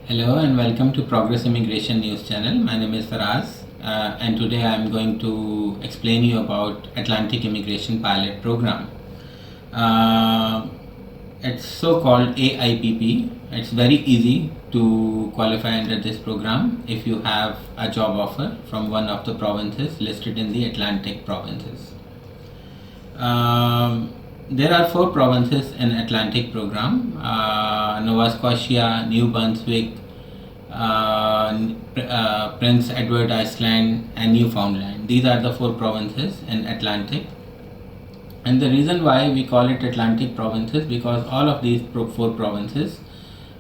Hello and welcome to Progress Immigration News Channel. My name is Faraz and today I am going to explain you about Atlantic Immigration Pilot Program. It's so called AIPP. It's very easy to qualify under this program if you have a job offer from one of the provinces listed in the Atlantic provinces. There are 4 provinces in Atlantic program: Nova Scotia, New Brunswick, Prince Edward Island, and Newfoundland. These are the 4 provinces in Atlantic. And the reason why we call it Atlantic provinces because all of these 4 provinces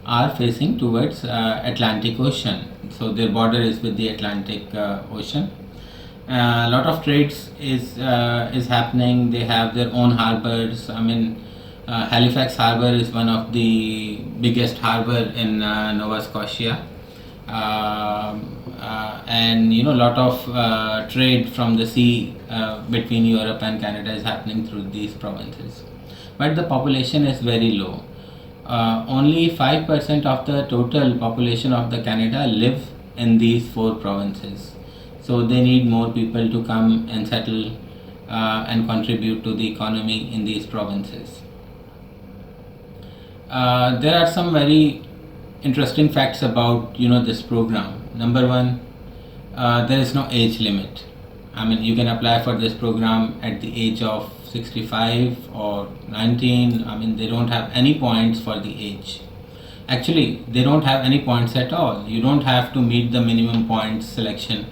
are facing towards Atlantic Ocean. So their border is with the Atlantic Ocean. A lot of trades is happening. They have their own harbors. Halifax Harbor is one of the biggest harbor in Nova Scotia, and a lot of trade from the sea between Europe and Canada is happening through these provinces. But the population is very low. Only 5% of the total population of the Canada live in these 4 provinces. So they need more people to come and settle and contribute to the economy in these provinces. There are some very interesting facts about this program. Number one, there is no age limit. You can apply for this program at the age of 65 or 19. They don't have any points for the age. Actually, they don't have any points at all. You don't have to meet the minimum points selection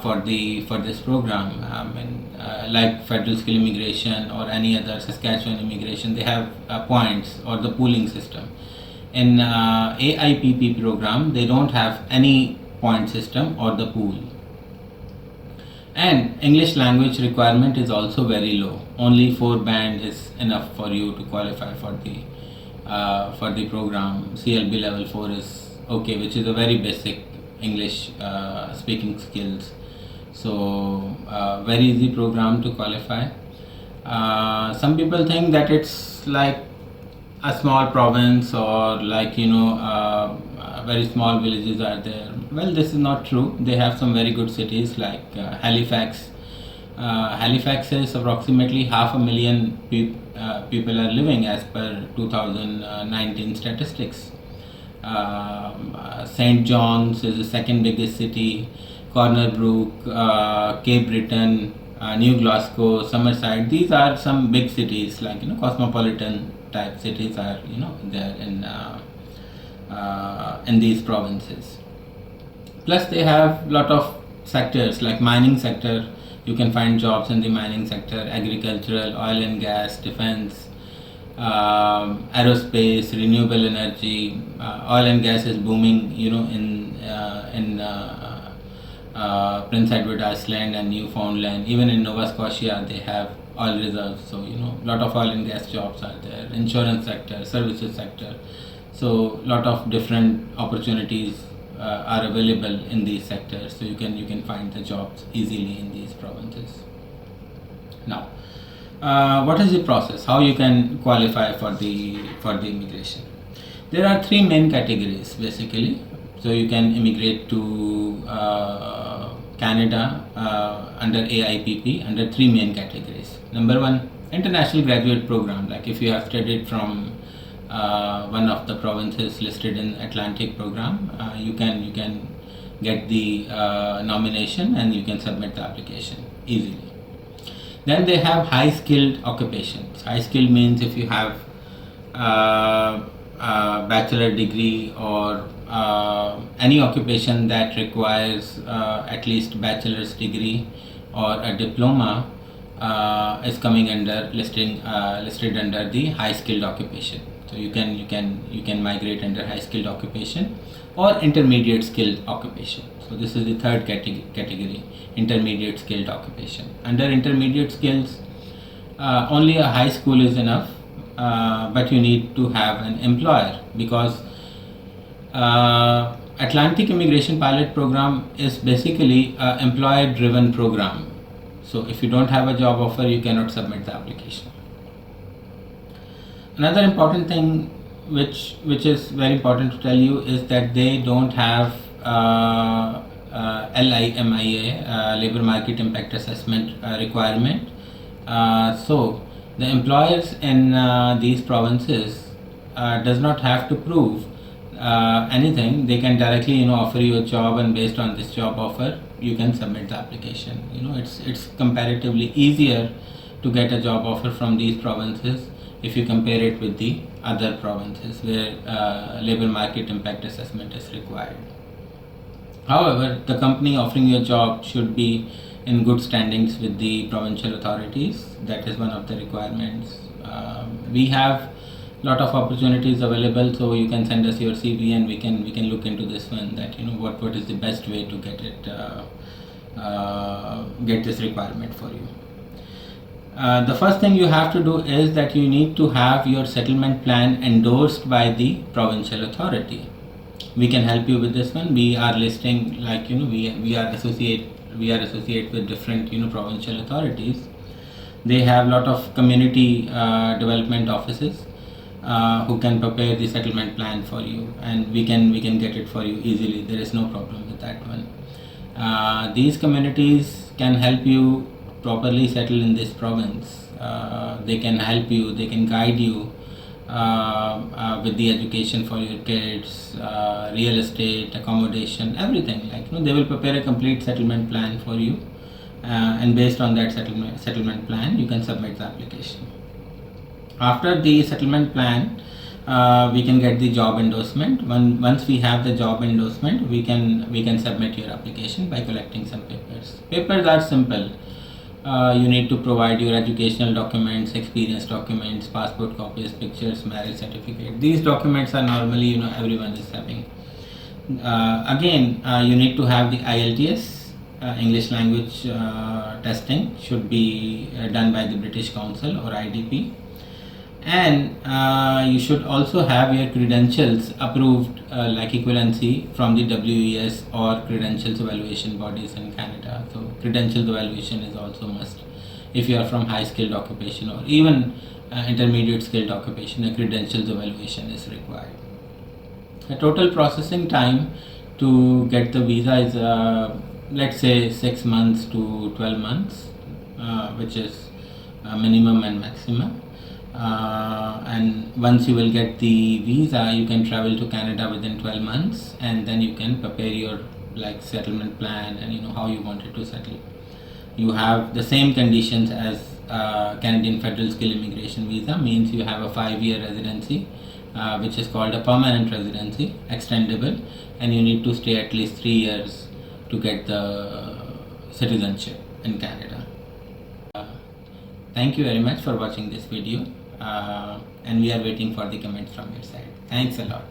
for this program. Like Federal Skill Immigration or any other Saskatchewan Immigration, they have points or the pooling system. In AIPP program, they don't have any point system or the pool. And English language requirement is also very low. Only 4 band is enough for you to qualify for the program. CLB level 4 is okay, which is a very basic English speaking skills. So very easy program to qualify. Some people think that it's like a small province or very small villages are there. Well, this is not true. They have some very good cities like Halifax. Halifax is approximately 500,000 people are living as per 2019 statistics. St. John's is the second biggest city. Corner Brook, Cape Breton, New Glasgow, Summerside. These are some big cities, like cosmopolitan type cities are there in these provinces. Plus, they have lot of sectors like mining sector. You can find jobs in the mining sector, agricultural, oil and gas, defense, aerospace, renewable energy. Oil and gas is booming, in Prince Edward Island and Newfoundland. Even in Nova Scotia, they have oil reserves. So lot of oil and gas jobs are there. Insurance sector, services sector. So lot of different opportunities are available in these sectors. So you can find the jobs easily in these provinces. Now, what is the process? How you can qualify for the immigration? There are 3 main categories basically. So you can immigrate to Canada under AIPP under 3 main categories. Number 1, international graduate program. Like if you have studied from one of the provinces listed in Atlantic program, you can get the nomination and you can submit the application easily. Then they have high skilled occupations. High skilled means if you have a bachelor degree or any occupation that requires at least bachelor's degree or a diploma is coming under listed under the high skilled occupation. So you can migrate under high skilled occupation or intermediate skilled occupation. So this is the third category, intermediate skilled occupation. Under intermediate skills, only a high school is enough, but you need to have an employer because Atlantic Immigration Pilot Program is basically an employer driven program. So if you don't have a job offer, you cannot submit the application. Another important thing which is very important to tell you is that they don't have LIMIA, labor market impact assessment requirement. So the employers in these provinces does not have to prove anything. They can directly offer you a job, and based on this job offer you can submit the application. It's comparatively easier to get a job offer from these provinces if you compare it with the other provinces where labor market impact assessment is required. However, the company offering you a job should be in good standings with the provincial authorities. That is one of the requirements. We have lot of opportunities available, so you can send us your CV and we can look into this one, that what is the best way to get it get this requirement for you. The first thing you have to do is that you need to have your settlement plan endorsed by the provincial authority. We can help you with this one. We are listing, like we are associate with different provincial authorities. They have lot of community development offices who can prepare the settlement plan for you, and we can get it for you easily. There is no problem with that one. These communities can help you properly settle in this province. They can help you, they can guide you with the education for your kids, real estate, accommodation, everything. They will prepare a complete settlement plan for you, and based on that settlement plan you can submit the application. After the settlement plan, we can get the job endorsement. Once we have the job endorsement, we can submit your application by collecting some papers. Papers are simple. You need to provide your educational documents, experience documents, passport copies, pictures, marriage certificate. These documents are normally everyone is having. Again, you need to have the IELTS, English language testing should be done by the British Council or IDP. And you should also have your credentials approved, like equivalency from the WES or credentials evaluation bodies in Canada. So credentials evaluation is also must. If you are from high skilled occupation or even intermediate skilled occupation, a credentials evaluation is required. The total processing time to get the visa is let's say 6 months to 12 months, which is minimum and maximum. And once you will get the visa, you can travel to Canada within 12 months, and then you can prepare your settlement plan and how you want it to settle. You have the same conditions as Canadian Federal Skill Immigration Visa, means you have a 5-year residency, which is called a permanent residency, extendable, and you need to stay at least 3 years to get the citizenship in Canada. Thank you very much for watching this video, and we are waiting for the comments from your side. Thanks a lot.